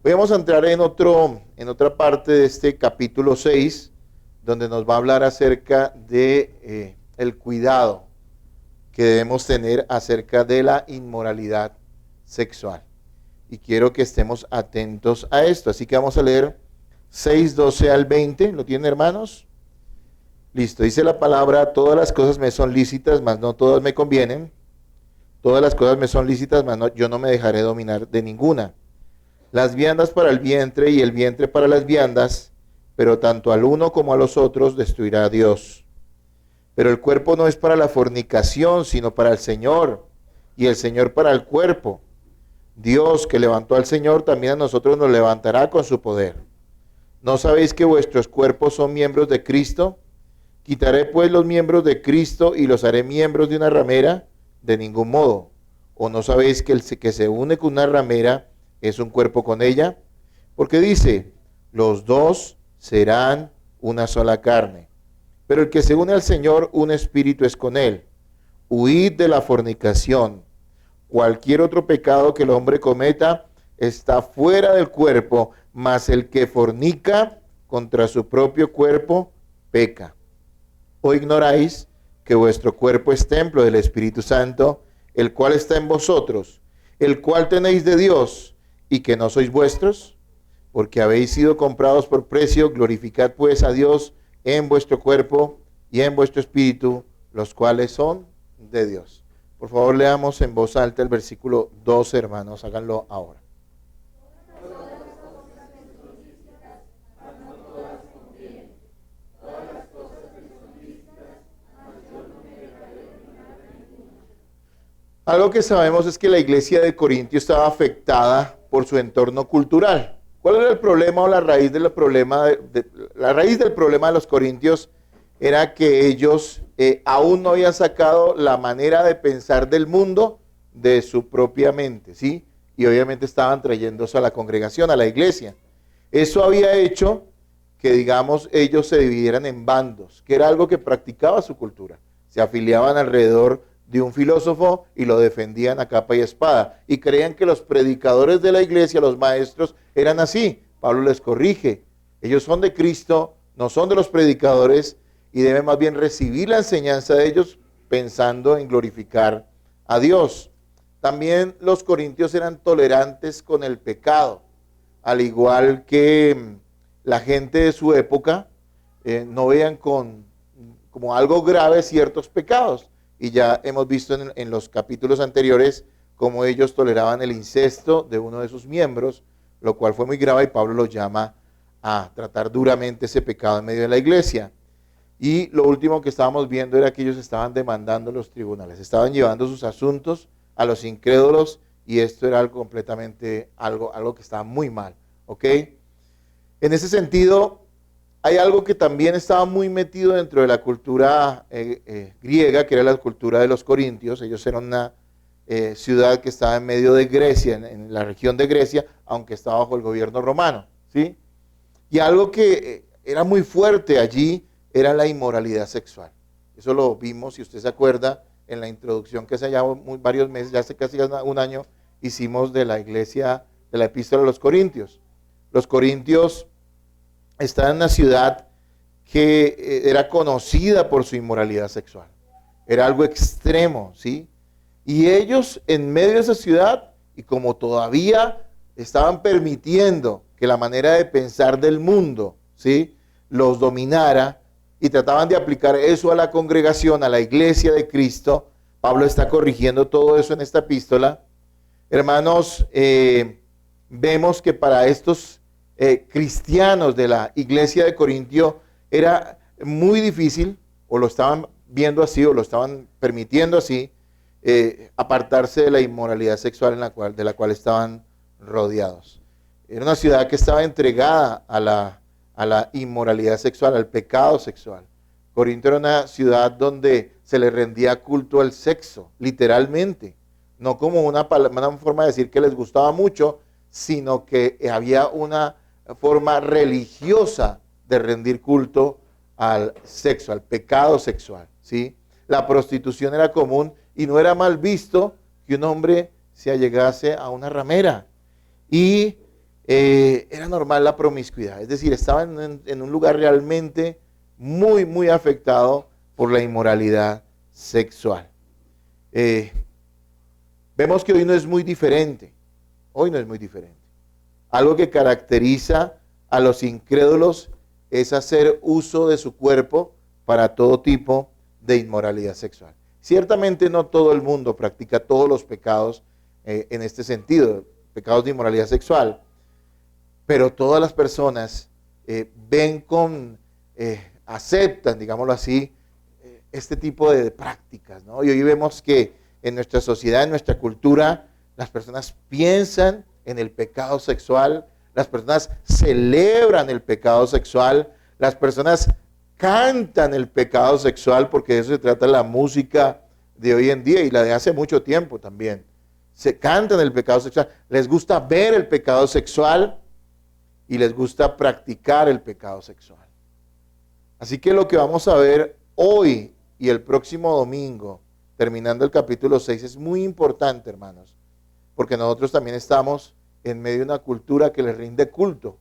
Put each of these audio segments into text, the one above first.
Hoy vamos a entrar en otra parte de este capítulo 6, donde nos va a hablar acerca de el cuidado que debemos tener acerca de la inmoralidad sexual. Y quiero que estemos atentos a esto. Así que vamos a leer 6:12 al 20. ¿Lo tienen, hermanos? Listo. Dice la palabra: todas las cosas me son lícitas, mas no todas me convienen. Todas las cosas me son lícitas, mas yo no me dejaré dominar de ninguna. Las viandas para el vientre y el vientre para las viandas, pero tanto al uno como a los otros destruirá Dios. Pero el cuerpo no es para la fornicación, sino para el Señor, y el Señor para el cuerpo. Dios, que levantó al Señor, también a nosotros nos levantará con su poder. ¿No sabéis que vuestros cuerpos son miembros de Cristo? ¿Quitaré pues los miembros de Cristo y los haré miembros de una ramera? De ningún modo. ¿O no sabéis que el que se une con una ramera es un cuerpo con ella? Porque dice, los dos serán una sola carne. Pero el que se une al Señor, un espíritu es con él. Huid de la fornicación. Cualquier otro pecado que el hombre cometa está fuera del cuerpo, mas el que fornica contra su propio cuerpo peca. ¿O ignoráis que vuestro cuerpo es templo del Espíritu Santo, el cual está en vosotros, el cual tenéis de Dios, y que no sois vuestros? Porque habéis sido comprados por precio. Glorificad pues a Dios en vuestro cuerpo y en vuestro espíritu, los cuales son de Dios. Por favor, leamos en voz alta el versículo 12, hermanos, háganlo ahora. Algo que sabemos es que la iglesia de Corintio estaba afectada por su entorno cultural. ¿Cuál era el problema o la raíz del problema? La raíz del problema de los corintios era que ellos aún no habían sacado la manera de pensar del mundo de su propia mente, ¿sí? Y obviamente estaban trayéndose a la congregación, a la iglesia. Eso había hecho que, digamos, ellos se dividieran en bandos, que era algo que practicaba su cultura. Se afiliaban alrededor de un filósofo y lo defendían a capa y espada. Y creían que los predicadores de la iglesia, los maestros, eran así. Pablo les corrige. Ellos son de Cristo, no son de los predicadores, y deben más bien recibir la enseñanza de ellos pensando en glorificar a Dios. También los corintios eran tolerantes con el pecado, al igual que la gente de su época no veían como algo grave ciertos pecados. Y ya hemos visto en los capítulos anteriores cómo ellos toleraban el incesto de uno de sus miembros, lo cual fue muy grave, y Pablo los llama a tratar duramente ese pecado en medio de la iglesia. Y lo último que estábamos viendo era que ellos estaban demandando los tribunales, estaban llevando sus asuntos a los incrédulos, y esto era algo completamente, algo que estaba muy mal, ¿ok? En ese sentido, hay algo que también estaba muy metido dentro de la cultura griega, que era la cultura de los corintios. Ellos eran una ciudad que estaba en medio de Grecia, en la región de Grecia, aunque estaba bajo el gobierno romano, ¿sí? Y algo que era muy fuerte allí era la inmoralidad sexual. Eso lo vimos, si usted se acuerda, en la introducción que hace ya varios meses, ya hace casi un año, hicimos de la iglesia, de la epístola a los corintios. Los corintios estaban en una ciudad que era conocida por su inmoralidad sexual. Era algo extremo, ¿sí? Y ellos en medio de esa ciudad, y como todavía estaban permitiendo que la manera de pensar del mundo, ¿sí?, los dominara, y trataban de aplicar eso a la congregación, a la iglesia de Cristo. Pablo está corrigiendo todo eso en esta epístola. Hermanos, vemos que para estos cristianos de la iglesia de Corintio era muy difícil, o lo estaban viendo así, o lo estaban permitiendo así, apartarse de la inmoralidad sexual de la cual estaban rodeados. Era una ciudad que estaba entregada a la inmoralidad sexual, al pecado sexual. Corinto era una ciudad donde se le rendía culto al sexo, literalmente, no como una forma de decir que les gustaba mucho, sino que había una forma religiosa de rendir culto al sexo, al pecado sexual, ¿sí? La prostitución era común, y no era mal visto que un hombre se allegase a una ramera. Y era normal la promiscuidad. Es decir, estaban en un lugar realmente muy, muy afectado por la inmoralidad sexual. Vemos que hoy no es muy diferente. Hoy no es muy diferente. Algo que caracteriza a los incrédulos es hacer uso de su cuerpo para todo tipo de inmoralidad sexual. Ciertamente no todo el mundo practica todos los pecados en este sentido, pecados de inmoralidad sexual, pero todas las personas aceptan, digámoslo así, este tipo de prácticas, ¿no? Y hoy vemos que en nuestra sociedad, en nuestra cultura, las personas piensan en el pecado sexual, las personas celebran el pecado sexual, las personas cantan el pecado sexual, porque de eso se trata la música de hoy en día y la de hace mucho tiempo también. Se cantan el pecado sexual, les gusta ver el pecado sexual y les gusta practicar el pecado sexual. Así que lo que vamos a ver hoy y el próximo domingo, terminando el capítulo 6, es muy importante, hermanos, porque nosotros también estamos en medio de una cultura que le rinde culto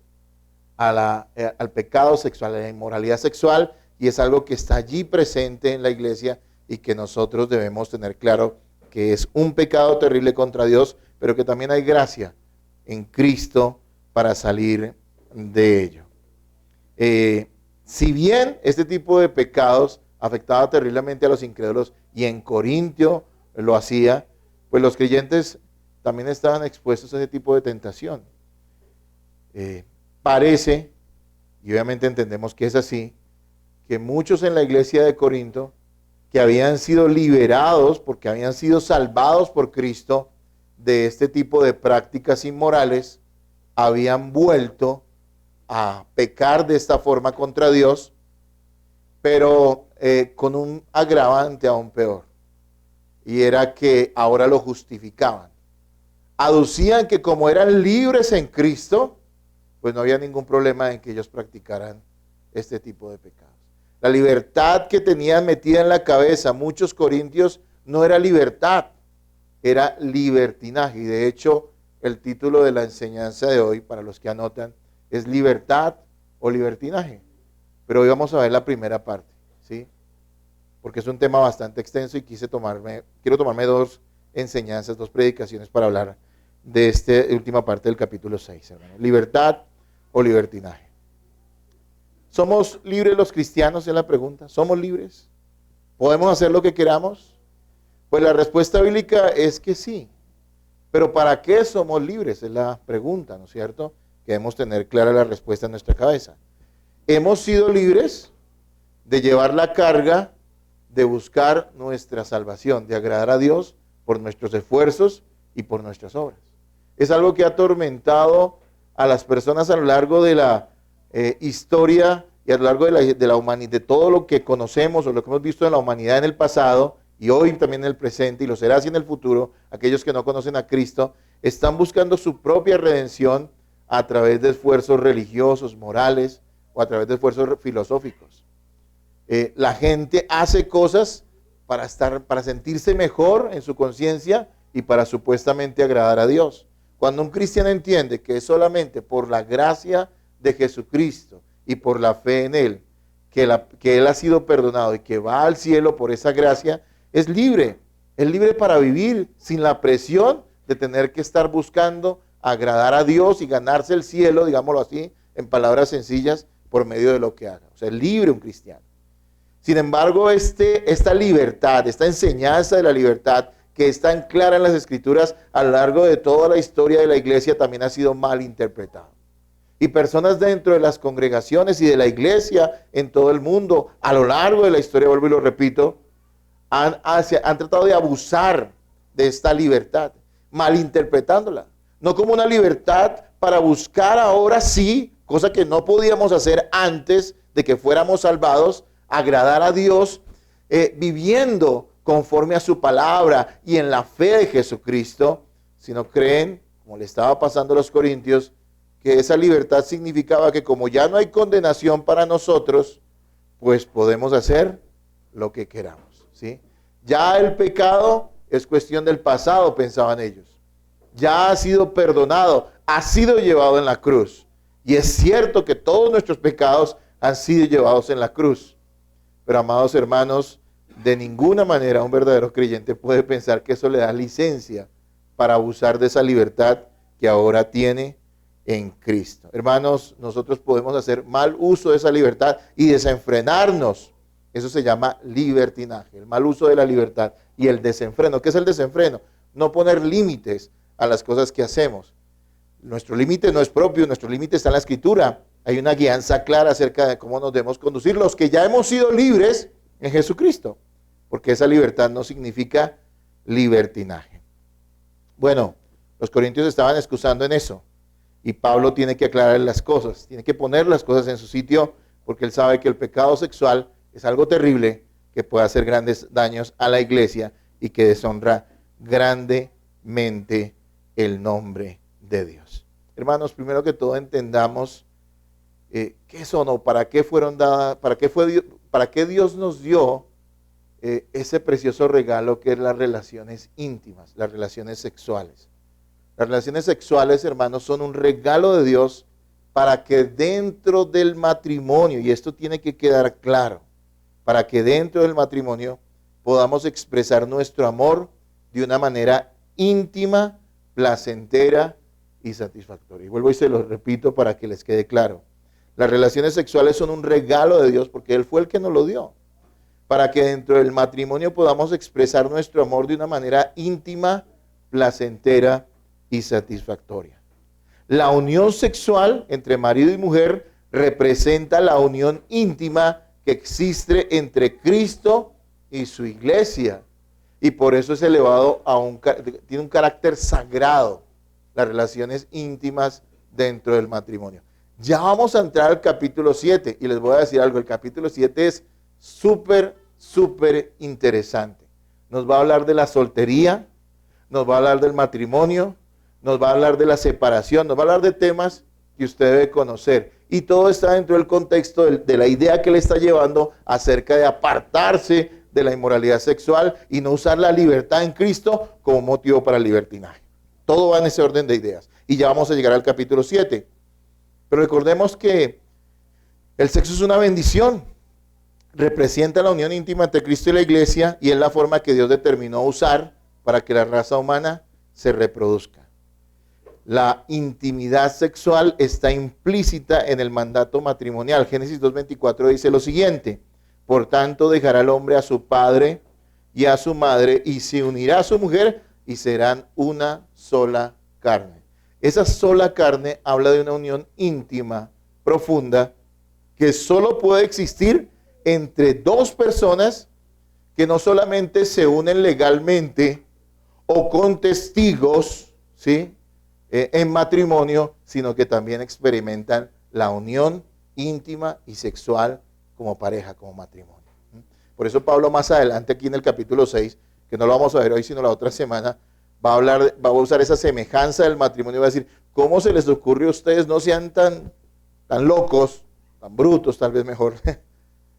al pecado sexual, a la inmoralidad sexual, y es algo que está allí presente en la iglesia y que nosotros debemos tener claro que es un pecado terrible contra Dios, pero que también hay gracia en Cristo para salir de ello. Si bien este tipo de pecados afectaba terriblemente a los incrédulos, y en Corintio lo hacía, pues los creyentes también estaban expuestos a ese tipo de tentación. Parece, y obviamente entendemos que es así, que muchos en la iglesia de Corinto, que habían sido liberados porque habían sido salvados por Cristo de este tipo de prácticas inmorales, habían vuelto a pecar de esta forma contra Dios, pero con un agravante aún peor, y era que ahora lo justificaban. Aducían que como eran libres en Cristo, pues no había ningún problema en que ellos practicaran este tipo de pecados. La libertad que tenían metida en la cabeza muchos corintios no era libertad, era libertinaje. Y de hecho, el título de la enseñanza de hoy, para los que anotan, es libertad o libertinaje. Pero hoy vamos a ver la primera parte, ¿sí? Porque es un tema bastante extenso y quiero tomarme dos enseñanzas, dos predicaciones para hablar de esta última parte del capítulo 6, hermano. Libertad o libertinaje. ¿Somos libres los cristianos? Es la pregunta. ¿Somos libres? ¿Podemos hacer lo que queramos? Pues la respuesta bíblica es que sí. Pero ¿para qué somos libres? Es la pregunta, ¿no es cierto? Que debemos tener clara la respuesta en nuestra cabeza. Hemos sido libres de llevar la carga de buscar nuestra salvación, de agradar a Dios por nuestros esfuerzos y por nuestras obras. Es algo que ha atormentado a las personas a lo largo de la historia y a lo largo de la humanidad, de todo lo que conocemos o lo que hemos visto en la humanidad en el pasado y hoy también en el presente y lo será así en el futuro. Aquellos que no conocen a Cristo están buscando su propia redención a través de esfuerzos religiosos, morales o a través de esfuerzos filosóficos. La gente hace cosas para sentirse mejor en su conciencia y para supuestamente agradar a Dios. Cuando un cristiano entiende que es solamente por la gracia de Jesucristo y por la fe en Él, que Él ha sido perdonado y que va al cielo por esa gracia, es libre para vivir sin la presión de tener que estar buscando agradar a Dios y ganarse el cielo, digámoslo así, en palabras sencillas, por medio de lo que haga. O sea, es libre un cristiano. Sin embargo, esta libertad, esta enseñanza de la libertad, que es tan clara en las Escrituras a lo largo de toda la historia de la iglesia, también ha sido mal interpretada. Y personas dentro de las congregaciones y de la iglesia en todo el mundo, a lo largo de la historia, vuelvo y lo repito, han tratado de abusar de esta libertad, malinterpretándola. No como una libertad para buscar ahora sí, cosa que no podíamos hacer antes de que fuéramos salvados, agradar a Dios, viviendo conforme a su palabra y en la fe de Jesucristo, sino creen, como le estaba pasando a los corintios, que esa libertad significaba que como ya no hay condenación para nosotros, pues podemos hacer lo que queramos, ¿sí? Ya el pecado es cuestión del pasado, pensaban ellos. Ya ha sido perdonado. ha sido llevado en la cruz. Y es cierto que todos nuestros pecados han sido llevados en la cruz. Pero, amados hermanos, de ninguna manera un verdadero creyente puede pensar que eso le da licencia para abusar de esa libertad que ahora tiene en Cristo. Hermanos, nosotros podemos hacer mal uso de esa libertad y desenfrenarnos. Eso se llama libertinaje, el mal uso de la libertad y el desenfreno. ¿Qué es el desenfreno? No poner límites a las cosas que hacemos. Nuestro límite no es propio, nuestro límite está en la Escritura. Hay una guianza clara acerca de cómo nos debemos conducir los que ya hemos sido libres en Jesucristo, porque esa libertad no significa libertinaje. Bueno, los corintios estaban excusando en eso, y Pablo tiene que aclarar las cosas, tiene que poner las cosas en su sitio, porque él sabe que el pecado sexual es algo terrible que puede hacer grandes daños a la iglesia y que deshonra grandemente el nombre de Dios. Hermanos, primero que todo entendamos qué son o para qué fueron dadas, para qué Dios nos dio ese precioso regalo que es las relaciones íntimas, las relaciones sexuales. Las relaciones sexuales, hermanos, son un regalo de Dios para que dentro del matrimonio, y esto tiene que quedar claro, para que dentro del matrimonio podamos expresar nuestro amor de una manera íntima, placentera y satisfactoria. Y vuelvo y se lo repito para que les quede claro. Las relaciones sexuales son un regalo de Dios porque Él fue el que nos lo dio. Para que dentro del matrimonio podamos expresar nuestro amor de una manera íntima, placentera y satisfactoria. La unión sexual entre marido y mujer representa la unión íntima que existe entre Cristo y su iglesia. Y por eso es elevado tiene un carácter sagrado, las relaciones íntimas dentro del matrimonio. Ya vamos a entrar al capítulo 7 y les voy a decir algo, el capítulo 7 es súper interesante. Nos va a hablar de la soltería, nos va a hablar del matrimonio, nos va a hablar de la separación, nos va a hablar de temas que usted debe conocer. Y todo está dentro del contexto de la idea que le está llevando acerca de apartarse de la inmoralidad sexual y no usar la libertad en Cristo como motivo para el libertinaje. Todo va en ese orden de ideas. Y ya vamos a llegar al capítulo 7. Pero recordemos que el sexo es una bendición. Representa la unión íntima entre Cristo y la iglesia y es la forma que Dios determinó usar para que la raza humana se reproduzca. La intimidad sexual está implícita en el mandato matrimonial. Génesis 2:24 dice lo siguiente: por tanto dejará el hombre a su padre y a su madre y se unirá a su mujer y serán una sola carne. Esa sola carne habla de una unión íntima, profunda, que solo puede existir entre dos personas que no solamente se unen legalmente o con testigos, ¿sí?, en matrimonio, sino que también experimentan la unión íntima y sexual como pareja, como matrimonio. Por eso Pablo más adelante aquí en el capítulo 6, que no lo vamos a ver hoy sino la otra semana, va a usar esa semejanza del matrimonio y va a decir, ¿cómo se les ocurre a ustedes? No sean tan locos, tan brutos tal vez mejor,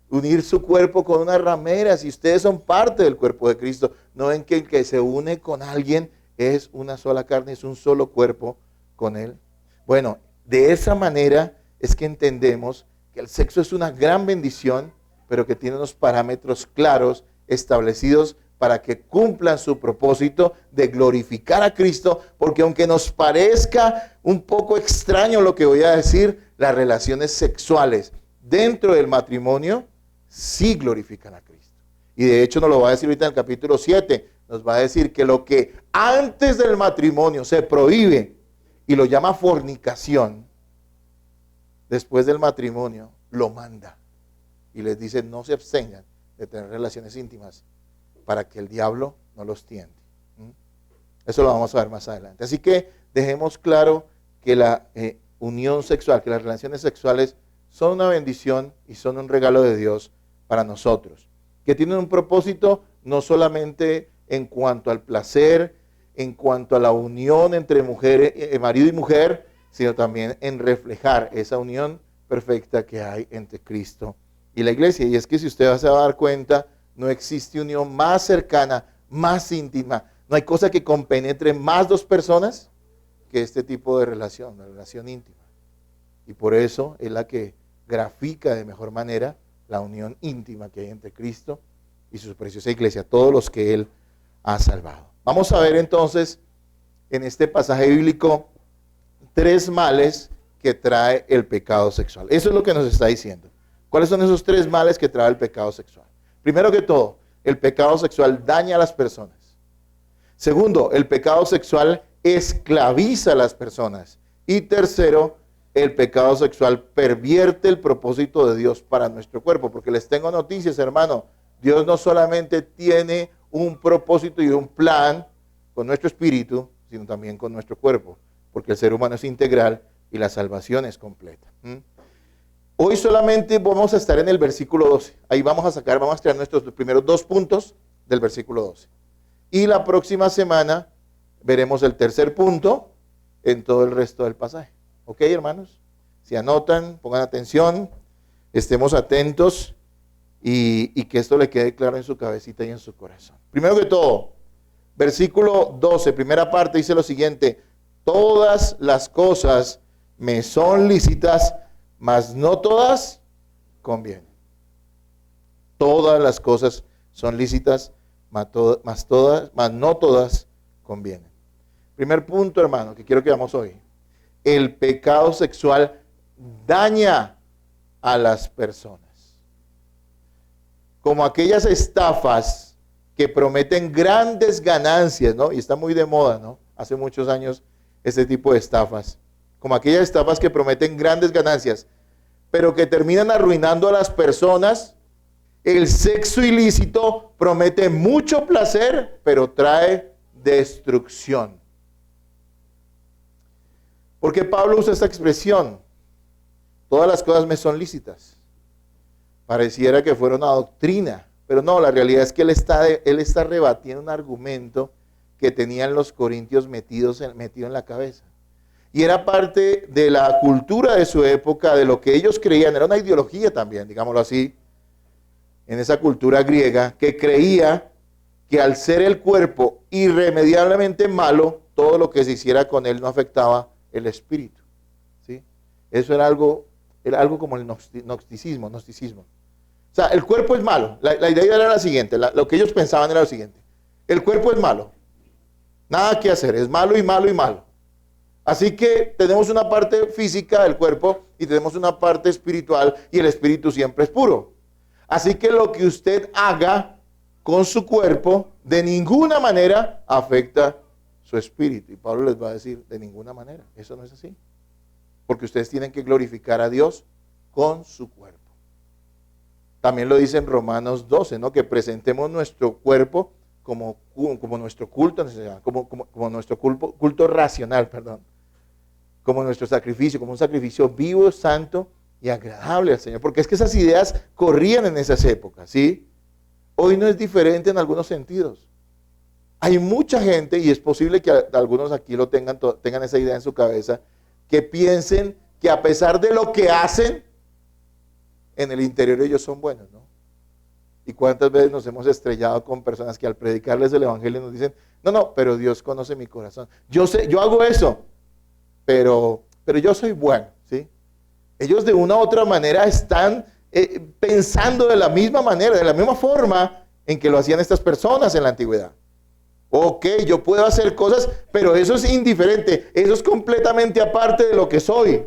unir su cuerpo con una ramera, si ustedes son parte del cuerpo de Cristo. No ven que el que se une con alguien es una sola carne, es un solo cuerpo con él. Bueno, de esa manera es que entendemos que el sexo es una gran bendición, pero que tiene unos parámetros claros establecidos para que cumplan su propósito de glorificar a Cristo, porque aunque nos parezca un poco extraño lo que voy a decir, las relaciones sexuales dentro del matrimonio sí glorifican a Cristo. Y de hecho nos lo va a decir ahorita en el capítulo 7, nos va a decir que lo que antes del matrimonio se prohíbe y lo llama fornicación, después del matrimonio lo manda y les dice no se abstengan de tener relaciones íntimas para que el diablo no los tiente. Eso lo vamos a ver más adelante. Así que dejemos claro que la unión sexual, que las relaciones sexuales son una bendición y son un regalo de Dios para nosotros, que tienen un propósito no solamente en cuanto al placer, en cuanto a la unión entre marido y mujer, sino también en reflejar esa unión perfecta que hay entre Cristo y la iglesia. Y es que si usted se va a dar cuenta, no existe unión más cercana, más íntima. No hay cosa que compenetre más dos personas que este tipo de relación, la relación íntima. Y por eso es la que grafica de mejor manera la unión íntima que hay entre Cristo y su preciosa iglesia, todos los que Él ha salvado. Vamos a ver entonces en este pasaje bíblico 3 males que trae el pecado sexual. Eso es lo que nos está diciendo. ¿Cuáles son esos 3 males que trae el pecado sexual? Primero que todo, el pecado sexual daña a las personas. Segundo, el pecado sexual esclaviza a las personas. Y tercero, el pecado sexual pervierte el propósito de Dios para nuestro cuerpo. Porque les tengo noticias, hermano. Dios no solamente tiene un propósito y un plan con nuestro espíritu, sino también con nuestro cuerpo. Porque el ser humano es integral y la salvación es completa. Hoy solamente vamos a estar en el versículo 12. Ahí vamos a traer nuestros primeros 2 puntos del versículo 12. Y la próxima semana veremos el tercer punto en todo el resto del pasaje. ¿Ok, hermanos? Si anotan, pongan atención, estemos atentos y que esto le quede claro en su cabecita y en su corazón. Primero que todo, versículo 12, primera parte, dice lo siguiente: todas las cosas me son lícitas, mas no todas convienen. Todas las cosas son lícitas, mas no todas convienen. Primer punto, hermano, que quiero que veamos hoy. El pecado sexual daña a las personas. Como aquellas estafas que prometen grandes ganancias, ¿no? Y está muy de moda, ¿no? Hace muchos años este tipo de estafas. Como aquellas estafas que prometen grandes ganancias, pero que terminan arruinando a las personas. El sexo ilícito promete mucho placer, pero trae destrucción. ¿Por qué Pablo usa esta expresión? Todas las cosas me son lícitas. Pareciera que fuera una doctrina, pero no, la realidad es que él está rebatiendo un argumento que tenían los corintios metido en la cabeza. Y era parte de la cultura de su época, de lo que ellos creían, era una ideología también, digámoslo así, en esa cultura griega, que creía que al ser el cuerpo irremediablemente malo, todo lo que se hiciera con él no afectaba el espíritu. ¿Sí? Eso era algo como el gnosticismo. O sea, el cuerpo es malo. La idea era la siguiente, lo que ellos pensaban era lo siguiente: el cuerpo es malo, nada que hacer, es malo y malo y malo. Así que tenemos una parte física del cuerpo y tenemos una parte espiritual, y el espíritu siempre es puro. Así que lo que usted haga con su cuerpo de ninguna manera afecta su espíritu. Y Pablo les va a decir, de ninguna manera, eso no es así. Porque ustedes tienen que glorificar a Dios con su cuerpo. También lo dice en Romanos 12, ¿no? Que presentemos nuestro cuerpo como nuestro culto, como nuestro culto racional, como nuestro sacrificio, como un sacrificio vivo, santo y agradable al Señor. Porque es que esas ideas corrían en esas épocas, ¿sí? Hoy no es diferente en algunos sentidos. Hay mucha gente, y es posible que algunos aquí lo tengan esa idea en su cabeza, que piensen que a pesar de lo que hacen, en el interior ellos son buenos, ¿no? ¿Y cuántas veces nos hemos estrellado con personas que al predicarles el evangelio nos dicen, no, pero Dios conoce mi corazón. Yo sé, yo hago eso, pero yo soy bueno, ¿sí? Ellos de una u otra manera están pensando de la misma manera, de la misma forma en que lo hacían estas personas en la antigüedad. Ok, yo puedo hacer cosas, pero eso es indiferente, eso es completamente aparte de lo que soy.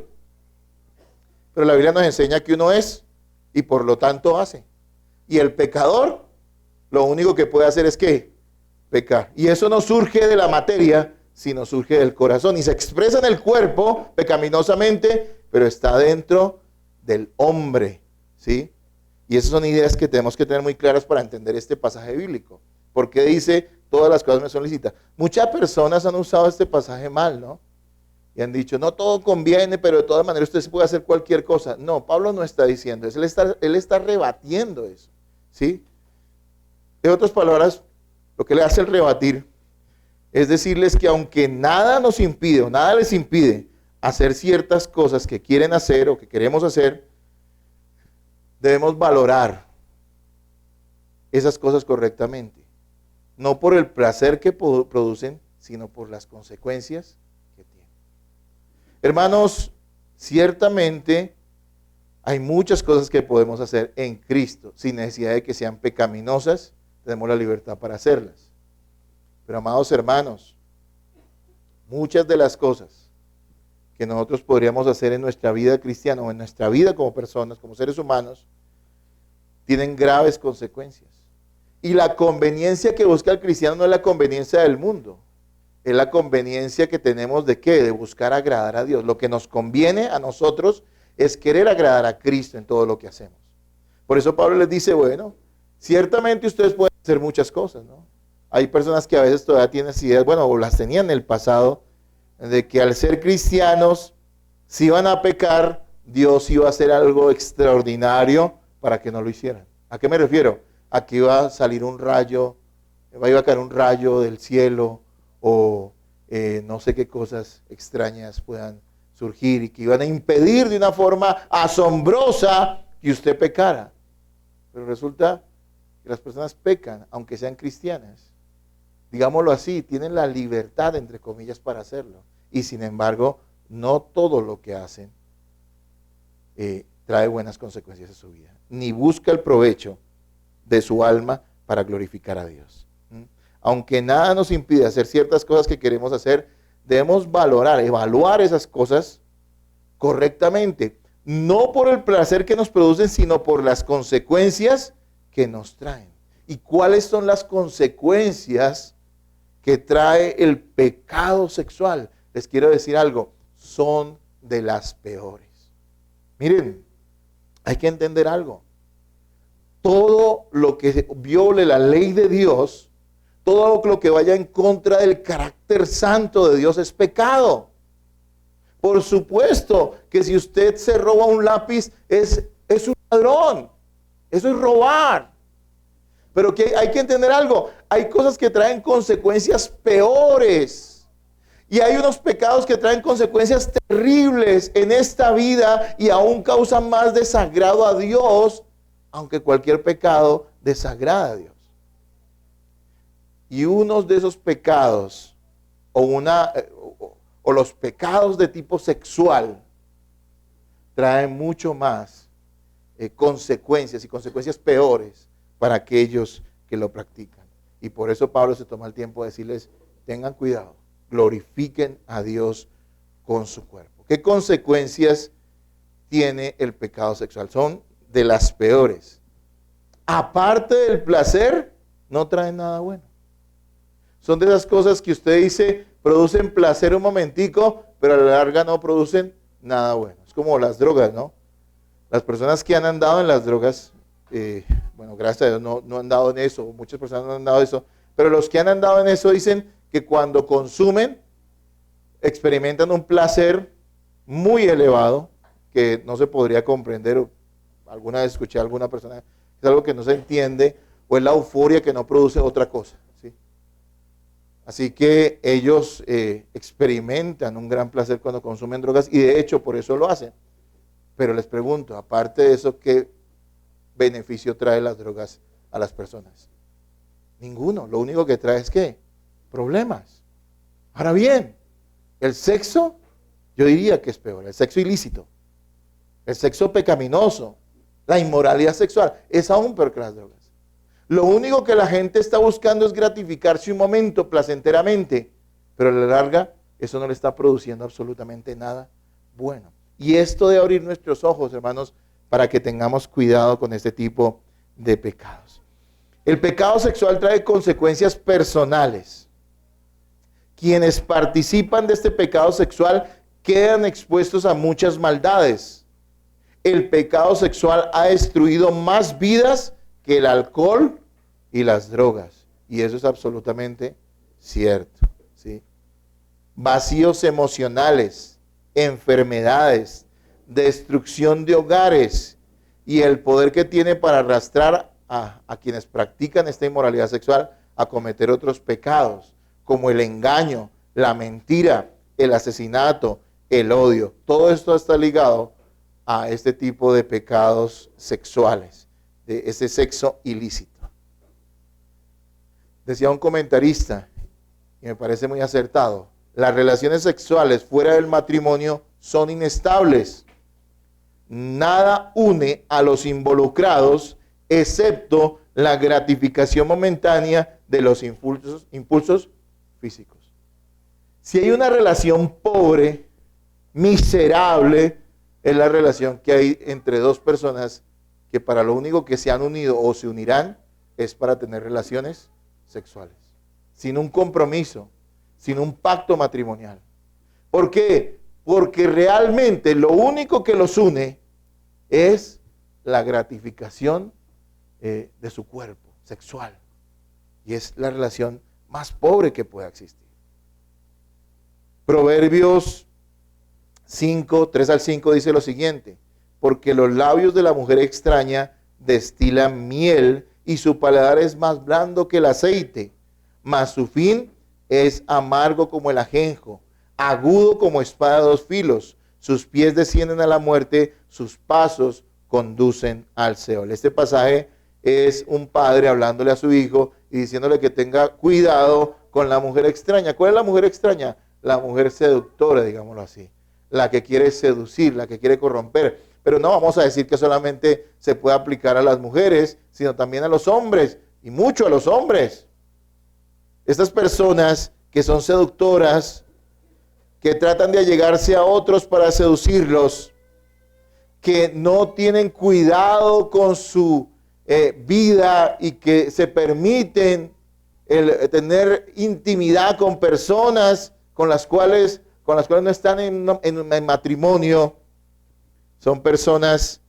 Pero la Biblia nos enseña que uno es y por lo tanto hace. Y el pecador lo único que puede hacer es ¿qué? Pecar. Y eso no surge de la materia, sino surge del corazón. Y se expresa en el cuerpo pecaminosamente, pero está dentro del hombre, ¿sí? Y esas son ideas que tenemos que tener muy claras para entender este pasaje bíblico. ¿Por qué dice, todas las cosas me son lícitas? Muchas personas han usado este pasaje mal, ¿no? Y han dicho, no todo conviene, pero de todas maneras usted se puede hacer cualquier cosa. No, Pablo no está diciendo eso, él está rebatiendo eso, ¿sí? En otras palabras, lo que le hace el rebatir es decirles que aunque nada nos impide o nada les impide hacer ciertas cosas que quieren hacer o que queremos hacer, debemos valorar esas cosas correctamente. No por el placer que producen, sino por las consecuencias que tienen. Hermanos, ciertamente hay muchas cosas que podemos hacer en Cristo sin necesidad de que sean pecaminosas. Tenemos la libertad para hacerlas. Pero amados hermanos, muchas de las cosas que nosotros podríamos hacer en nuestra vida cristiana o en nuestra vida como personas, como seres humanos, tienen graves consecuencias. Y la conveniencia que busca el cristiano no es la conveniencia del mundo. Es la conveniencia que tenemos de ¿qué? De buscar agradar a Dios. Lo que nos conviene a nosotros es querer agradar a Cristo en todo lo que hacemos. Por eso Pablo les dice, bueno, ciertamente ustedes pueden hacer muchas cosas, ¿no? Hay personas que a veces todavía tienen ideas, bueno, o las tenían en el pasado, de que al ser cristianos, si iban a pecar, Dios iba a hacer algo extraordinario para que no lo hicieran. ¿A qué me refiero? A que iba a salir un rayo, iba a caer un rayo del cielo, o no sé qué cosas extrañas puedan surgir y que iban a impedir de una forma asombrosa que usted pecara. Pero resulta que las personas pecan, aunque sean cristianas. Digámoslo así, tienen la libertad, entre comillas, para hacerlo. Y sin embargo, no todo lo que hacen trae buenas consecuencias a su vida. Ni busca el provecho de su alma para glorificar a Dios. Aunque nada nos impide hacer ciertas cosas que queremos hacer, debemos valorar, evaluar esas cosas correctamente. No por el placer que nos producen, sino por las consecuencias que nos traen. ¿Y cuáles son las consecuencias que trae el pecado sexual? Les quiero decir algo, son de las peores. Miren, hay que entender algo. Todo lo que viole la ley de Dios, todo lo que vaya en contra del carácter santo de Dios es pecado. Por supuesto que si usted se roba un lápiz es un ladrón. Eso es robar. Pero que hay que entender algo. Hay cosas que traen consecuencias peores. Y hay unos pecados que traen consecuencias terribles en esta vida y aún causan más desagrado a Dios, aunque cualquier pecado desagrada a Dios. Y uno de esos pecados, o los pecados de tipo sexual, traen mucho más consecuencias y consecuencias peores para aquellos que lo practican. Y por eso Pablo se toma el tiempo de decirles, tengan cuidado, glorifiquen a Dios con su cuerpo. ¿Qué consecuencias tiene el pecado sexual? Son de las peores. Aparte del placer, no traen nada bueno. Son de esas cosas que usted dice, producen placer un momentico, pero a la larga no producen nada bueno. Es como las drogas, ¿no? Las personas que han andado en las drogas, bueno, gracias a Dios no han dado en eso, muchas personas no han dado eso, pero los que han andado en eso dicen que cuando consumen, experimentan un placer muy elevado, que no se podría comprender. Alguna vez escuché a alguna persona, es algo que no se entiende, o es la euforia que no produce otra cosa, ¿sí? Así que ellos experimentan un gran placer cuando consumen drogas y de hecho por eso lo hacen. Pero les pregunto, aparte de eso, ¿qué beneficio trae las drogas a las personas? Ninguno. Lo único que trae es ¿qué? Problemas. Ahora bien, el sexo, yo diría que es peor. El sexo ilícito, el sexo pecaminoso, la inmoralidad sexual, es aún peor que las drogas. Lo único que la gente está buscando es gratificarse un momento placenteramente, pero a la larga eso no le está produciendo absolutamente nada bueno. Y esto de abrir nuestros ojos, hermanos, para que tengamos cuidado con este tipo de pecados. El pecado sexual trae consecuencias personales. Quienes participan de este pecado sexual quedan expuestos a muchas maldades. El pecado sexual ha destruido más vidas que el alcohol y las drogas. Y eso es absolutamente cierto, ¿sí? Vacíos emocionales, enfermedades, destrucción de hogares y el poder que tiene para arrastrar a quienes practican esta inmoralidad sexual a cometer otros pecados, como el engaño, la mentira, el asesinato, el odio. Todo esto está ligado a este tipo de pecados sexuales, de ese sexo ilícito. Decía un comentarista, y me parece muy acertado, las relaciones sexuales fuera del matrimonio son inestables. Nada une a los involucrados excepto la gratificación momentánea de los impulsos físicos. Si hay una relación pobre, miserable, es la relación que hay entre dos personas que para lo único que se han unido o se unirán es para tener relaciones sexuales, sin un compromiso, sin un pacto matrimonial. ¿Por qué? Porque realmente lo único que los une es la gratificación de su cuerpo sexual. Y es la relación más pobre que pueda existir. Proverbios 5, 3 al 5 dice lo siguiente: porque los labios de la mujer extraña destilan miel y su paladar es más blando que el aceite, mas su fin es amargo como el ajenjo, agudo como espada de dos filos. Sus pies descienden a la muerte, sus pasos conducen al Seol. Este pasaje es un padre hablándole a su hijo y diciéndole que tenga cuidado con la mujer extraña. ¿Cuál es la mujer extraña? La mujer seductora, digámoslo así. La que quiere seducir, la que quiere corromper. Pero no vamos a decir que solamente se puede aplicar a las mujeres, sino también a los hombres, y mucho a los hombres. Estas personas que son seductoras, que tratan de allegarse a otros para seducirlos, que no tienen cuidado con su vida y que se permiten tener intimidad con personas con las cuales no están en matrimonio, son personas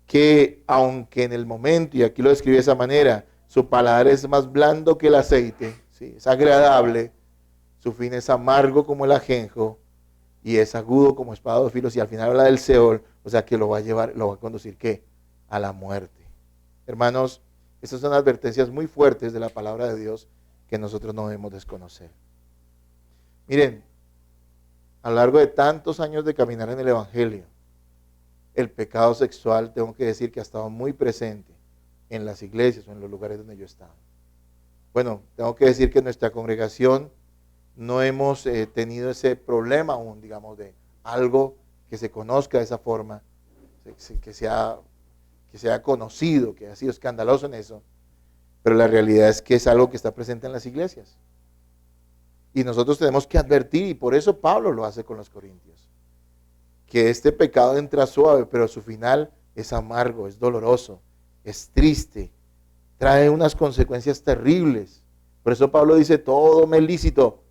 que, aunque en el momento, y aquí lo describe de esa manera, su paladar es más blando que el aceite, ¿sí? Es agradable, su fin es amargo como el ajenjo y es agudo como espada de dos filos, y al final habla del Seol, o sea que lo va a conducir ¿qué? A la muerte. Hermanos, estas son advertencias muy fuertes de la palabra de Dios que nosotros no debemos desconocer. Miren, a lo largo de tantos años de caminar en el Evangelio, el pecado sexual, tengo que decir que ha estado muy presente en las iglesias o en los lugares donde yo he estado. Bueno, tengo que decir que en nuestra congregación no hemos tenido ese problema aún, digamos, de algo que se conozca de esa forma, que sea conocido, que ha sido escandaloso en eso, pero la realidad es que es algo que está presente en las iglesias. Y nosotros tenemos que advertir, y por eso Pablo lo hace con los corintios, que este pecado entra suave, pero su final es amargo, es doloroso, es triste, trae unas consecuencias terribles. Por eso Pablo dice, todo me es lícito,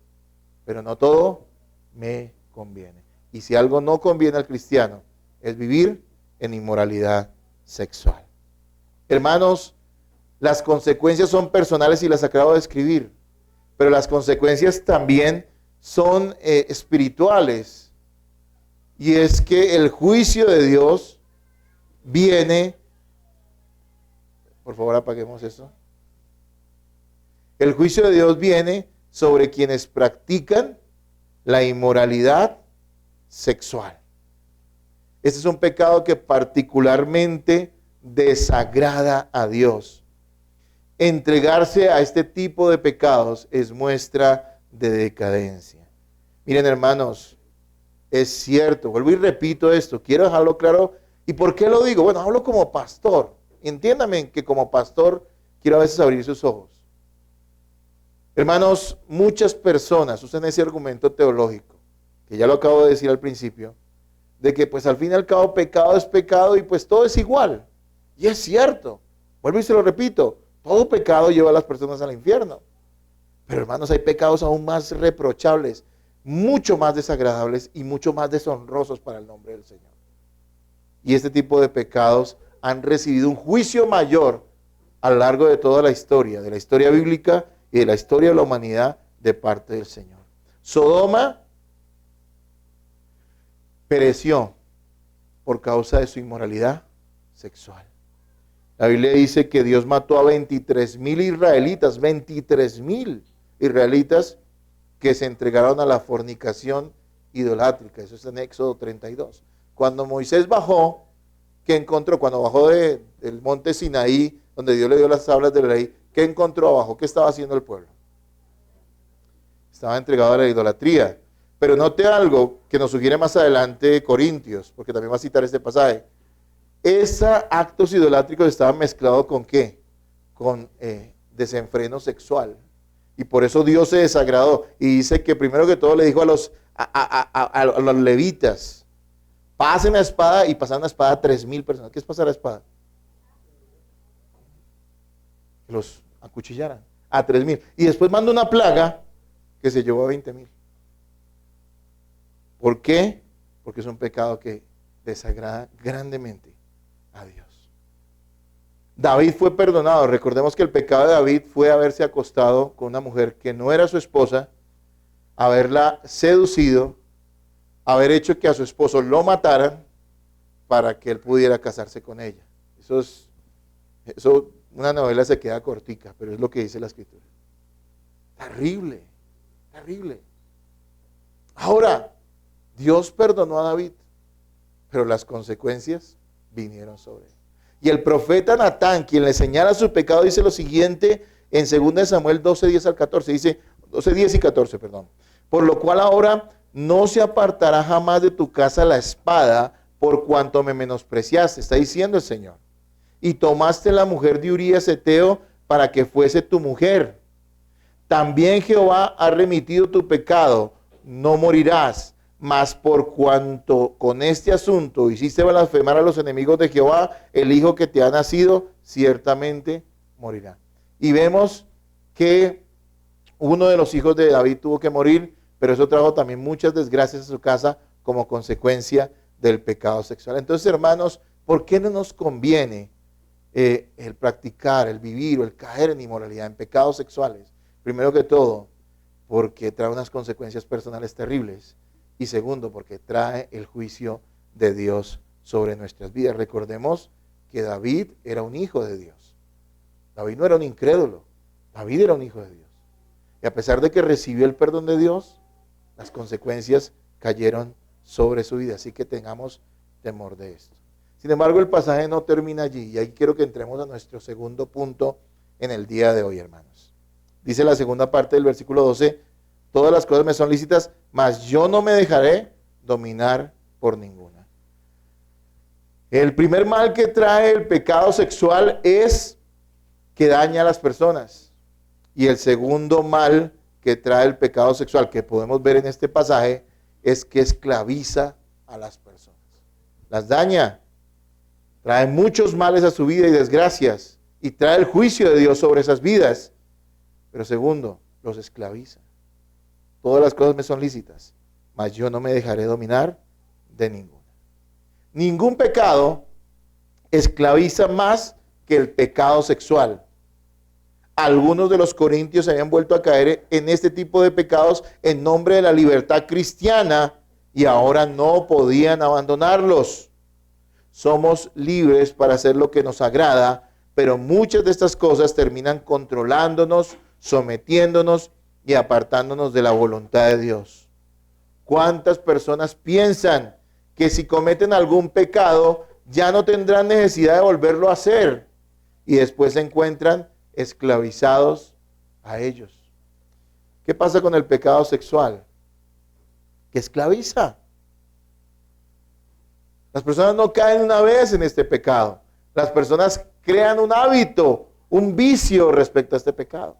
pero no todo me conviene. Y si algo no conviene al cristiano, es vivir en inmoralidad sexual. Hermanos, las consecuencias son personales y las acabo de describir, pero las consecuencias también son espirituales. Y es que el juicio de Dios viene, por favor apaguemos eso. El juicio de Dios viene sobre quienes practican la inmoralidad sexual. Este es un pecado que particularmente desagrada a Dios. Entregarse a este tipo de pecados es muestra de decadencia. Miren, hermanos, es cierto, vuelvo y repito esto, quiero dejarlo claro. ¿Y por qué lo digo? Bueno, hablo como pastor. Entiéndame que como pastor quiero a veces abrir sus ojos. Hermanos, muchas personas usan ese argumento teológico, que ya lo acabo de decir al principio, de que pues al fin y al cabo pecado es pecado y pues todo es igual. Y es cierto, vuelvo y se lo repito, todo pecado lleva a las personas al infierno. Pero hermanos, hay pecados aún más reprochables, mucho más desagradables y mucho más deshonrosos para el nombre del Señor. Y este tipo de pecados han recibido un juicio mayor a lo largo de toda la historia, de la historia bíblica y de la historia de la humanidad de parte del Señor. Sodoma pereció por causa de su inmoralidad sexual. La Biblia dice que Dios mató a 23,000 israelitas, 23,000 israelitas que se entregaron a la fornicación idolátrica. Eso es en Éxodo 32. Cuando Moisés bajó, ¿qué encontró? Cuando bajó del monte Sinaí, donde Dios le dio las tablas de la ley, ¿qué encontró abajo? ¿Qué estaba haciendo el pueblo? Estaba entregado a la idolatría. Pero note algo que nos sugiere más adelante Corintios, porque también va a citar este pasaje. Esos actos idolátricos estaban mezclados ¿con qué? Con desenfreno sexual. Y por eso Dios se desagradó. Y dice que primero que todo le dijo a los levitas, pasen la espada, y pasaron la espada a 3,000 personas. ¿Qué es pasar la espada? Que los acuchillaran a 3,000. Y después manda una plaga que se llevó a 20,000. ¿Por qué? Porque es un pecado que desagrada grandemente a Dios. David fue perdonado. Recordemos que el pecado de David fue haberse acostado con una mujer que no era su esposa, haberla seducido, haber hecho que a su esposo lo mataran para que él pudiera casarse con ella. Eso una novela se queda cortica, pero es lo que dice la Escritura. Terrible, terrible. Ahora, Dios perdonó a David, pero las consecuencias vinieron sobre él. Y el profeta Natán, quien le señala su pecado, dice lo siguiente en 2 Samuel 12, 10 al 14. Dice 12, 10 y 14, perdón. Por lo cual ahora no se apartará jamás de tu casa la espada, por cuanto me menospreciaste, está diciendo el Señor. Y tomaste la mujer de Urías Eteo para que fuese tu mujer. También Jehová ha remitido tu pecado, no morirás. Mas por cuanto con este asunto hiciste blasfemar a los enemigos de Jehová, el hijo que te ha nacido ciertamente morirá. Y vemos que uno de los hijos de David tuvo que morir, pero eso trajo también muchas desgracias a su casa como consecuencia del pecado sexual. Entonces, hermanos, ¿por qué no nos conviene el practicar, el vivir o el caer en inmoralidad, en pecados sexuales? Primero que todo, porque trae unas consecuencias personales terribles. Y segundo, porque trae el juicio de Dios sobre nuestras vidas. Recordemos que David era un hijo de Dios. David no era un incrédulo. David era un hijo de Dios. Y a pesar de que recibió el perdón de Dios, las consecuencias cayeron sobre su vida. Así que tengamos temor de esto. Sin embargo, el pasaje no termina allí. Y ahí quiero que entremos a nuestro segundo punto en el día de hoy, hermanos. Dice la segunda parte del versículo 12, todas las cosas me son lícitas, mas yo no me dejaré dominar por ninguna. El primer mal que trae el pecado sexual es que daña a las personas. Y el segundo mal que trae el pecado sexual, que podemos ver en este pasaje, es que esclaviza a las personas. Las daña, trae muchos males a su vida y desgracias, y trae el juicio de Dios sobre esas vidas. Pero segundo, los esclaviza. Todas las cosas me son lícitas, mas yo no me dejaré dominar de ninguna. Ningún pecado esclaviza más que el pecado sexual. Algunos de los corintios habían vuelto a caer en este tipo de pecados en nombre de la libertad cristiana y ahora no podían abandonarlos. Somos libres para hacer lo que nos agrada, pero muchas de estas cosas terminan controlándonos, sometiéndonos y apartándonos de la voluntad de Dios. ¿Cuántas personas piensan que si cometen algún pecado ya no tendrán necesidad de volverlo a hacer? Y después se encuentran esclavizados a ellos. ¿Qué pasa con el pecado sexual? Que esclaviza. Las personas no caen una vez en este pecado. Las personas crean un hábito, un vicio respecto a este pecado.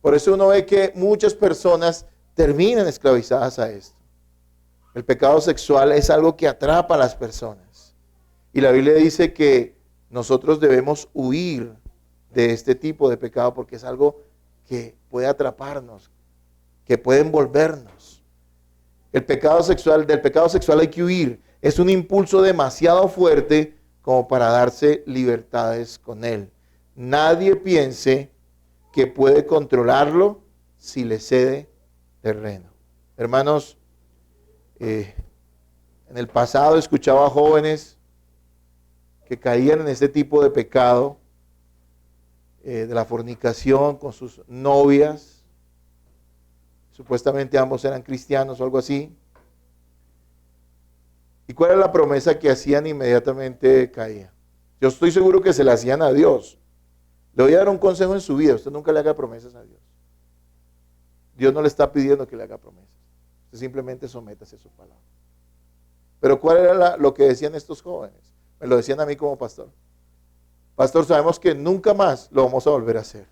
Por eso uno ve que muchas personas terminan esclavizadas a esto. El pecado sexual es algo que atrapa a las personas. Y la Biblia dice que nosotros debemos huir de este tipo de pecado porque es algo que puede atraparnos, que puede envolvernos. Del pecado sexual hay que huir. Es un impulso demasiado fuerte como para darse libertades con él. Nadie piense que puede controlarlo si le cede terreno. Hermanos, en el pasado escuchaba a jóvenes que caían en este tipo de pecado, de la fornicación con sus novias. Supuestamente ambos eran cristianos o algo así. ¿Y cuál era la promesa que hacían? Inmediatamente caía. Yo estoy seguro que se la hacían a Dios. Le voy a dar un consejo en su vida: usted nunca le haga promesas a Dios. Dios no le está pidiendo que le haga promesas. Usted simplemente sométase a su palabra. Pero ¿cuál era lo que decían estos jóvenes? Me lo decían a mí como pastor. Pastor, sabemos que nunca más lo vamos a volver a hacer.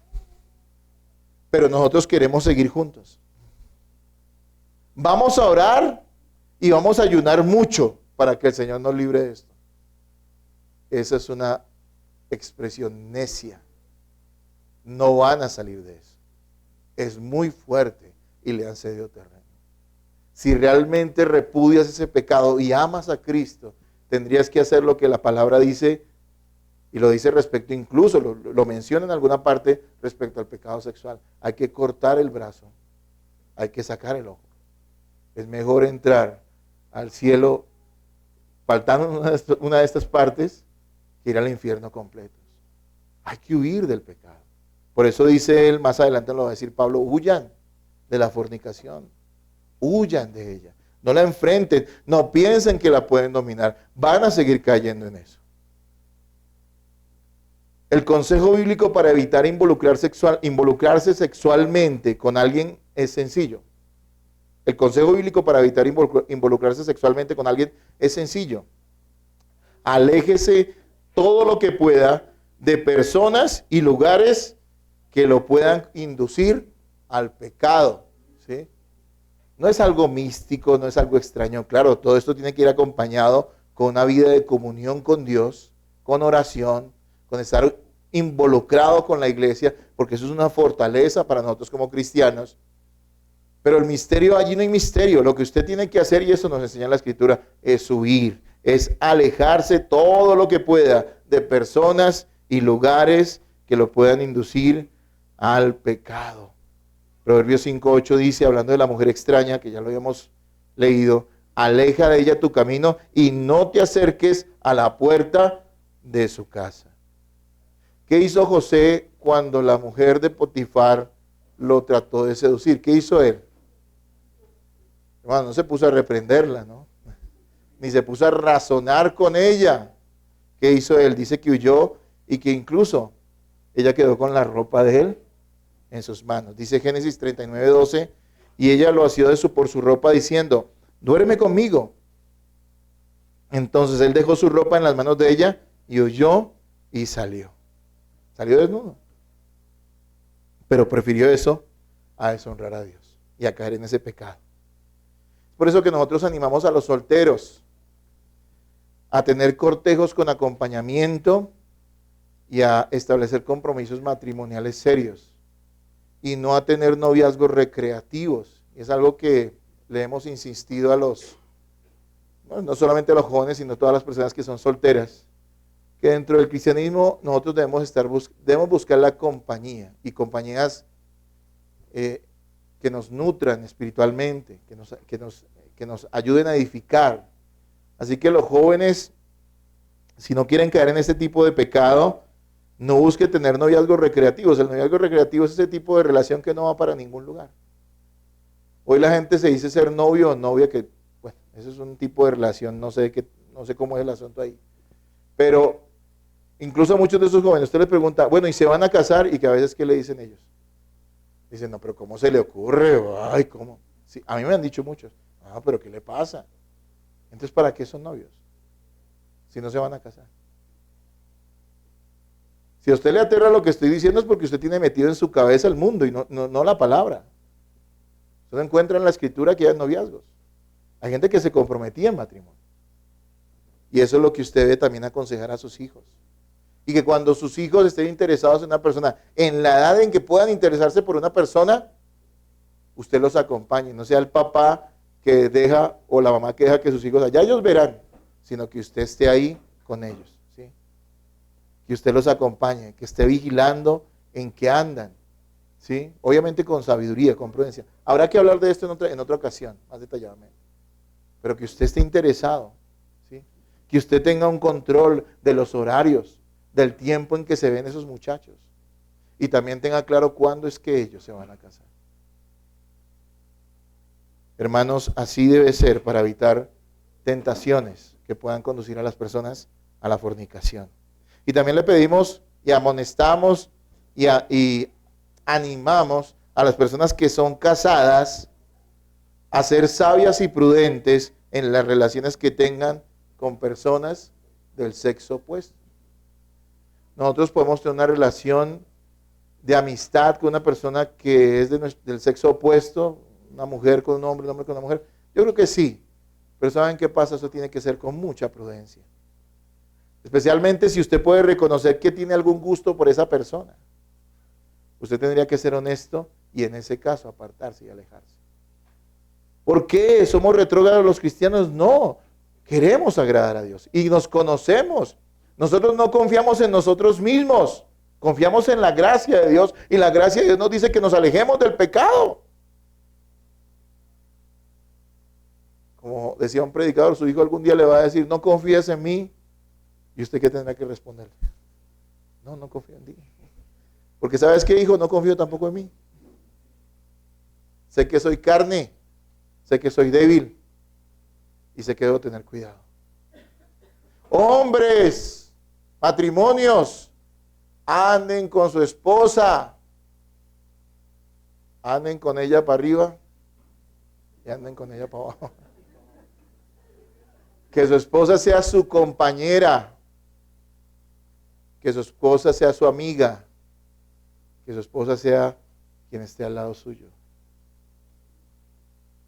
Pero nosotros queremos seguir juntos. Vamos a orar y vamos a ayunar mucho para que el Señor nos libre de esto. Esa es una expresión necia. No van a salir de eso. Es muy fuerte y le han cedido terreno. Si realmente repudias ese pecado y amas a Cristo, tendrías que hacer lo que la palabra dice, y lo dice respecto, incluso lo menciona en alguna parte respecto al pecado sexual. Hay que cortar el brazo, hay que sacar el ojo. Es mejor entrar al cielo faltando una de estas partes que ir al infierno completo. Hay que huir del pecado. Por eso dice él, más adelante lo va a decir Pablo, huyan de la fornicación, huyan de ella. No la enfrenten, no piensen que la pueden dominar, van a seguir cayendo en eso. El consejo bíblico para evitar involucrarse sexualmente con alguien es sencillo. El consejo bíblico para evitar involucrarse sexualmente con alguien es sencillo. Aléjese todo lo que pueda de personas y lugares que lo puedan inducir al pecado, ¿sí? No es algo místico, no es algo extraño. Claro, todo esto tiene que ir acompañado con una vida de comunión con Dios, con oración, con estar involucrado con la iglesia, porque eso es una fortaleza para nosotros como cristianos. Pero el misterio, allí no hay misterio. Lo que usted tiene que hacer, y eso nos enseña la Escritura, es huir, es alejarse todo lo que pueda de personas y lugares que lo puedan inducir al pecado. Proverbios 5:8 dice, hablando de la mujer extraña, que ya lo habíamos leído, aleja de ella tu camino y no te acerques a la puerta de su casa. ¿Qué hizo José cuando la mujer de Potifar lo trató de seducir? ¿Qué hizo él? Hermano, no se puso a reprenderla, ¿no? Ni se puso a razonar con ella. ¿Qué hizo él? Dice que huyó y que incluso ella quedó con la ropa de él en sus manos. Dice Génesis 39:12, y ella lo asió por su ropa diciendo, duerme conmigo. Entonces él dejó su ropa en las manos de ella y huyó y salió. Salió desnudo. Pero prefirió eso a deshonrar a Dios y a caer en ese pecado. Por eso que nosotros animamos a los solteros a tener cortejos con acompañamiento y a establecer compromisos matrimoniales serios y no a tener noviazgos recreativos. Es algo que le hemos insistido a no solamente a los jóvenes, sino a todas las personas que son solteras, que dentro del cristianismo nosotros debemos buscar la compañía, y compañías que nos nutran espiritualmente, que nos ayuden a edificar. Así que los jóvenes, si no quieren caer en este tipo de pecado, no busque tener noviazgos recreativos. El noviazgo recreativo es ese tipo de relación que no va para ningún lugar. Hoy la gente se dice ser novio o novia, que bueno, ese es un tipo de relación, no sé cómo es el asunto ahí. Pero incluso a muchos de esos jóvenes usted les pregunta, bueno, ¿y se van a casar? Y que a veces, ¿qué le dicen ellos? Dicen, no, pero ¿cómo se le ocurre? Ay, ¿cómo? Sí, a mí me han dicho muchos, pero ¿qué le pasa? Entonces, ¿para qué son novios? Si no se van a casar. Si a usted le aterra lo que estoy diciendo es porque usted tiene metido en su cabeza el mundo y no la palabra. Usted encuentra en la Escritura que hay noviazgos. Hay gente que se comprometía en matrimonio. Y eso es lo que usted debe también aconsejar a sus hijos. Y que cuando sus hijos estén interesados en una persona, en la edad en que puedan interesarse por una persona, usted los acompañe. No sea el papá que deja o la mamá que deja que sus hijos allá ellos verán, sino que usted esté ahí con ellos. ¿Sí? Que usted los acompañe, que esté vigilando en qué andan. ¿Sí? Obviamente con sabiduría, con prudencia. Habrá que hablar de esto en otra ocasión, más detalladamente. Pero que usted esté interesado. ¿Sí? Que usted tenga un control de los horarios, del tiempo en que se ven esos muchachos. Y también tenga claro cuándo es que ellos se van a casar. Hermanos, así debe ser para evitar tentaciones que puedan conducir a las personas a la fornicación. Y también le pedimos y amonestamos y animamos a las personas que son casadas a ser sabias y prudentes en las relaciones que tengan con personas del sexo opuesto. Nosotros podemos tener una relación de amistad con una persona que es del sexo opuesto, una mujer con un hombre con una mujer. Yo creo que sí, pero ¿saben qué pasa? Eso tiene que ser con mucha prudencia. Especialmente si usted puede reconocer que tiene algún gusto por esa persona. Usted tendría que ser honesto y en ese caso apartarse y alejarse. ¿Por qué? ¿Somos retrógrados los cristianos? No, queremos agradar a Dios y nos conocemos. Nosotros no confiamos en nosotros mismos, confiamos en la gracia de Dios y la gracia de Dios nos dice que nos alejemos del pecado. Como decía un predicador, su hijo algún día le va a decir, no confíes en mí. ¿Y usted qué tendrá que responderle? No, no confío en ti. Porque ¿sabes qué, hijo? No confío tampoco en mí. Sé que soy carne, sé que soy débil y sé que debo tener cuidado. Hombres, matrimonios, anden con su esposa, anden con ella para arriba y anden con ella para abajo. Que su esposa sea su compañera, que su esposa sea su amiga, que su esposa sea quien esté al lado suyo.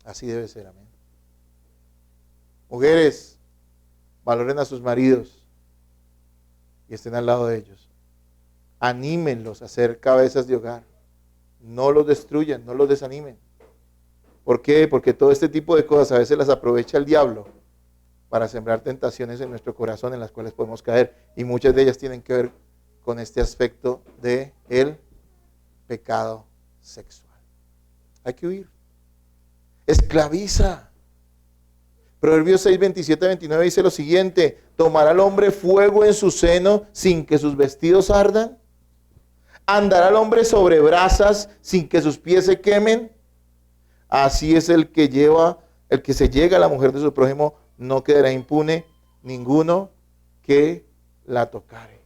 Así debe ser, amén. Mujeres, valoren a sus maridos y estén al lado de ellos. Anímenlos a ser cabezas de hogar. No los destruyan, no los desanimen. ¿Por qué? Porque todo este tipo de cosas a veces las aprovecha el diablo para sembrar tentaciones en nuestro corazón en las cuales podemos caer. Y muchas de ellas tienen que ver con este aspecto de el pecado sexual. Hay que huir. Esclaviza. Proverbios 6, 27, 29 dice lo siguiente: ¿tomará el hombre fuego en su seno sin que sus vestidos ardan? ¿Andará el hombre sobre brasas sin que sus pies se quemen? Así es el que se llega a la mujer de su prójimo, no quedará impune ninguno que la tocare.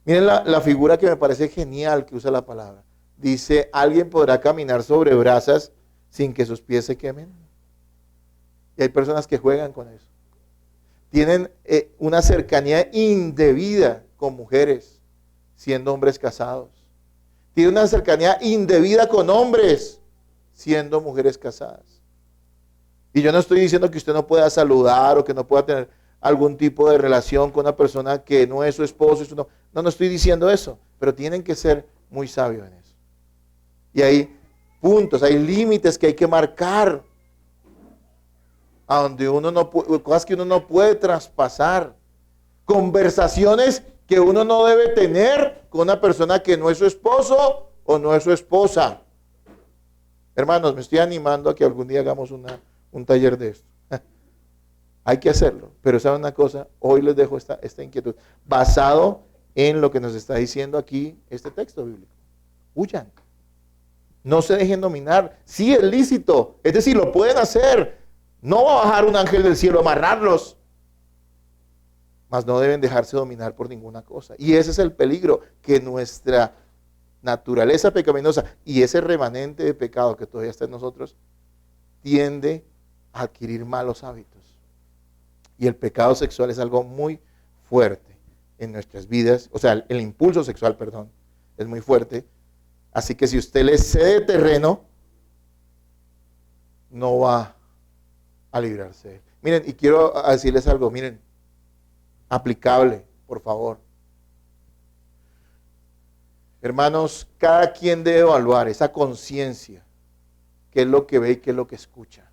Miren la figura que me parece genial que usa la palabra. Dice, ¿alguien podrá caminar sobre brasas sin que sus pies se quemen? Y hay personas que juegan con eso. Tienen una cercanía indebida con mujeres, siendo hombres casados. Tienen una cercanía indebida con hombres, siendo mujeres casadas. Y yo no estoy diciendo que usted no pueda saludar o que no pueda tener algún tipo de relación con una persona que no es su esposo. No estoy diciendo eso, pero tienen que ser muy sabios en eso. Y hay puntos, hay límites que hay que marcar, a donde uno no puede, cosas que uno no puede traspasar, conversaciones que uno no debe tener con una persona que no es su esposo o no es su esposa. Hermanos, me estoy animando a que algún día hagamos un taller de esto. Hay que hacerlo, pero ¿saben una cosa? Hoy les dejo esta inquietud, basado en lo que nos está diciendo aquí este texto bíblico. Huyan. No se dejen dominar. Sí es lícito, es decir, lo pueden hacer. No va a bajar un ángel del cielo a amarrarlos. Mas no deben dejarse dominar por ninguna cosa. Y ese es el peligro, que nuestra naturaleza pecaminosa y ese remanente de pecado que todavía está en nosotros tiende a adquirir malos hábitos. Y el pecado sexual es algo muy fuerte en nuestras vidas. O sea, el impulso sexual, perdón, es muy fuerte. Así que si usted le cede terreno, no va a librarse de él. Miren, y quiero decirles algo, miren, aplicable, por favor. Hermanos, cada quien debe evaluar esa conciencia, qué es lo que ve y qué es lo que escucha.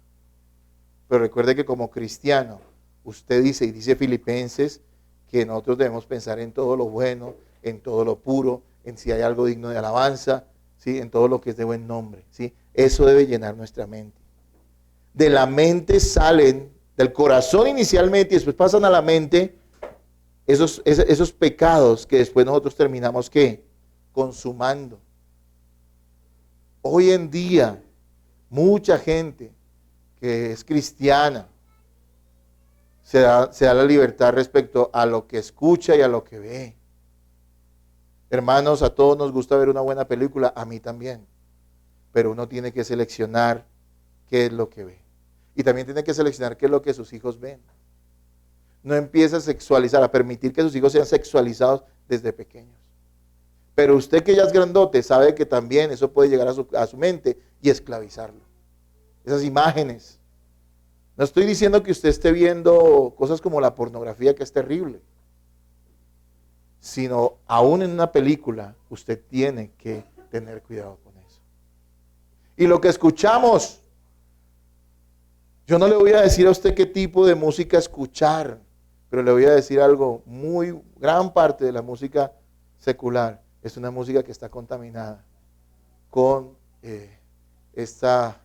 Pero recuerde que como cristiano, usted dice, y dice Filipenses, que nosotros debemos pensar en todo lo bueno, en todo lo puro, en si hay algo digno de alabanza, ¿sí? En todo lo que es de buen nombre, ¿sí? Eso debe llenar nuestra mente. De la mente salen, del corazón inicialmente, y después pasan a la mente esos pecados que después nosotros terminamos, ¿qué? Consumando. Hoy en día, mucha gente que es cristiana se da la libertad respecto a lo que escucha y a lo que ve. Hermanos, a todos nos gusta ver una buena película, a mí también. pero uno tiene que seleccionar qué es lo que ve. Y también tiene que seleccionar qué es lo que sus hijos ven. No empieza a sexualizar, a permitir que sus hijos sean sexualizados desde pequeños. Pero usted que ya es grandote sabe que también eso puede llegar a su mente y esclavizarlo. Esas imágenes. No estoy diciendo que usted esté viendo cosas como la pornografía, que es terrible, sino aún en una película usted tiene que tener cuidado con eso. Y lo que escuchamos, yo no le voy a decir a usted qué tipo de música escuchar, pero le voy a decir algo, gran parte de la música secular es una música que está contaminada con esta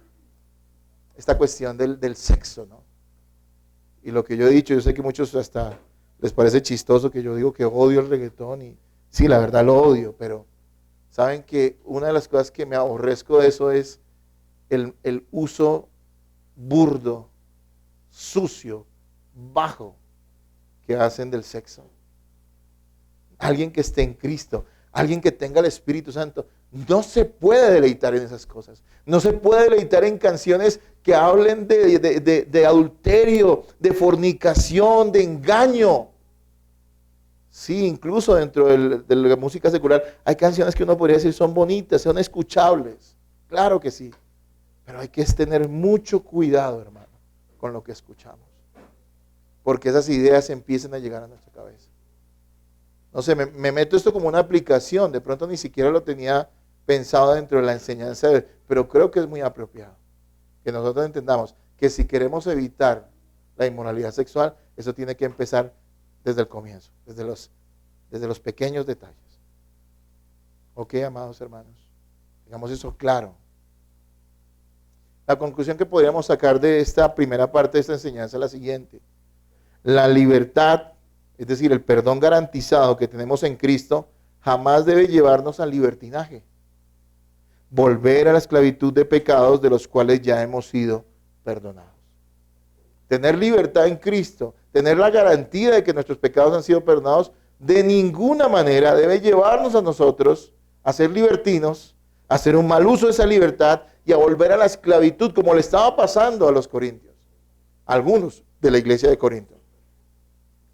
cuestión del sexo, ¿no? Y lo que yo he dicho, yo sé que muchos hasta les parece chistoso que yo digo que odio el reggaetón, y sí, la verdad lo odio, pero saben que una de las cosas que me aborrezco de eso es el uso burdo, sucio, bajo que hacen del sexo. Alguien que esté en Cristo, alguien que tenga el Espíritu Santo, no se puede deleitar en esas cosas. No se puede deleitar en canciones que hablen de adulterio, de fornicación, de engaño. Sí, incluso dentro de la música secular hay canciones que uno podría decir son bonitas, son escuchables. Claro que sí. Pero hay que tener mucho cuidado, hermano, con lo que escuchamos. Porque esas ideas empiezan a llegar a nuestra cabeza. No sé, me meto esto como una aplicación, de pronto ni siquiera lo tenía pensado dentro de la enseñanza, pero creo que es muy apropiado. Que nosotros entendamos que si queremos evitar la inmoralidad sexual, eso tiene que empezar desde el comienzo, desde los pequeños detalles. Ok, amados hermanos, tengamos eso claro. La conclusión que podríamos sacar de esta primera parte de esta enseñanza es la siguiente. La libertad, es decir, el perdón garantizado que tenemos en Cristo, jamás debe llevarnos al libertinaje. Volver a la esclavitud de pecados de los cuales ya hemos sido perdonados. Tener libertad en Cristo, tener la garantía de que nuestros pecados han sido perdonados, de ninguna manera debe llevarnos a nosotros a ser libertinos, a hacer un mal uso de esa libertad y a volver a la esclavitud, como le estaba pasando a los corintios, algunos de la iglesia de Corinto.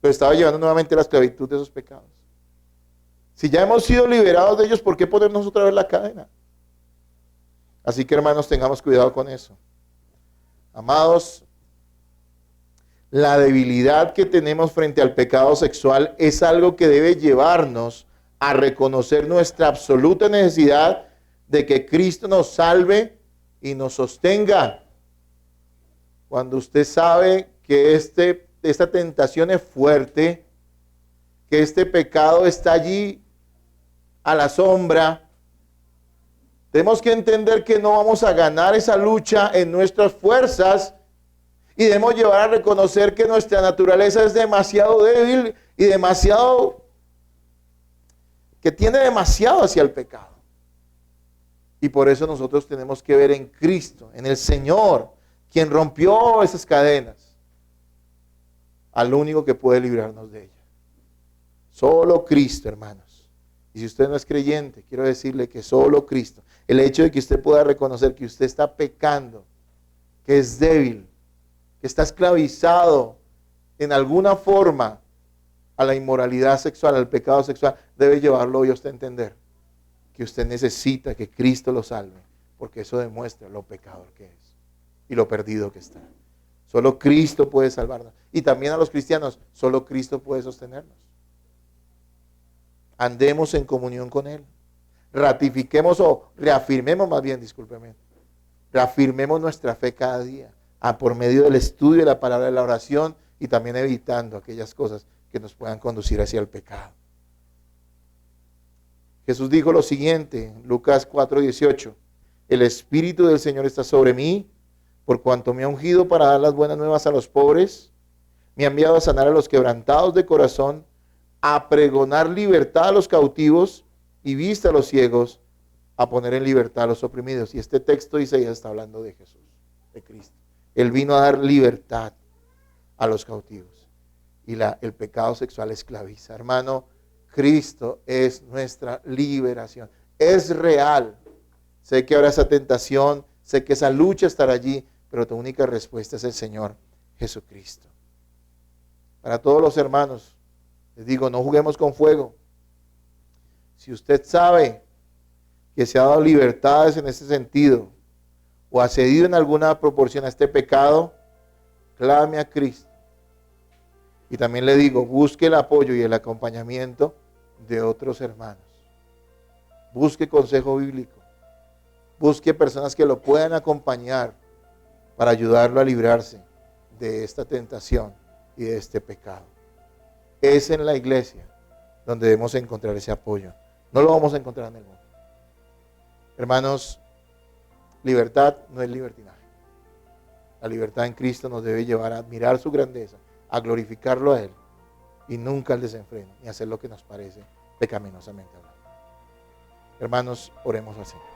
Pero estaba llevando nuevamente a la esclavitud de esos pecados. Si ya hemos sido liberados de ellos, ¿por qué ponernos otra vez la cadena? Así que, hermanos, tengamos cuidado con eso. Amados, la debilidad que tenemos frente al pecado sexual es algo que debe llevarnos a reconocer nuestra absoluta necesidad de que Cristo nos salve y nos sostenga. Cuando usted sabe que esta tentación es fuerte, que este pecado está allí a la sombra, tenemos que entender que no vamos a ganar esa lucha en nuestras fuerzas y debemos llevar a reconocer que nuestra naturaleza es demasiado débil y que tiene demasiado hacia el pecado. Y por eso nosotros tenemos que ver en Cristo, en el Señor, quien rompió esas cadenas, al único que puede librarnos de ella. Solo Cristo, hermanos. Y si usted no es creyente, quiero decirle que solo Cristo. El hecho de que usted pueda reconocer que usted está pecando, que es débil, que está esclavizado en alguna forma a la inmoralidad sexual, al pecado sexual, debe llevarlo hoy a usted a entender que usted necesita que Cristo lo salve, porque eso demuestra lo pecador que es y lo perdido que está. Solo Cristo puede salvarnos. Y también a los cristianos, solo Cristo puede sostenernos. Andemos en comunión con Él. Ratifiquemos o reafirmemos, más bien, discúlpeme, reafirmemos nuestra fe cada día, por medio del estudio de la palabra, de la oración, y también evitando aquellas cosas que nos puedan conducir hacia el pecado. Jesús dijo lo siguiente, Lucas 4:18, el Espíritu del Señor está sobre mí, por cuanto me ha ungido para dar las buenas nuevas a los pobres, me ha enviado a sanar a los quebrantados de corazón, a pregonar libertad a los cautivos y vista a los ciegos, a poner en libertad a los oprimidos. Y este texto dice, ya está hablando de Jesús, de Cristo. Él vino a dar libertad a los cautivos. Y el pecado sexual esclaviza. Hermano, Cristo es nuestra liberación. Es real. sé que habrá esa tentación, sé que esa lucha estará allí, pero tu única respuesta es el Señor Jesucristo. Para todos los hermanos, les digo, no juguemos con fuego. Si usted sabe que se ha dado libertades en ese sentido, o ha cedido en alguna proporción a este pecado, clame a Cristo. Y también le digo, busque el apoyo y el acompañamiento de otros hermanos. Busque consejo bíblico. Busque personas que lo puedan acompañar para ayudarlo a librarse de esta tentación y de este pecado. Es en la iglesia donde debemos encontrar ese apoyo. No lo vamos a encontrar en el mundo. Hermanos, libertad no es libertinaje. La libertad en Cristo nos debe llevar a admirar su grandeza, a glorificarlo a Él y nunca al desenfreno, ni hacer lo que nos parece pecaminosamente hablando. Hermanos, oremos al Señor.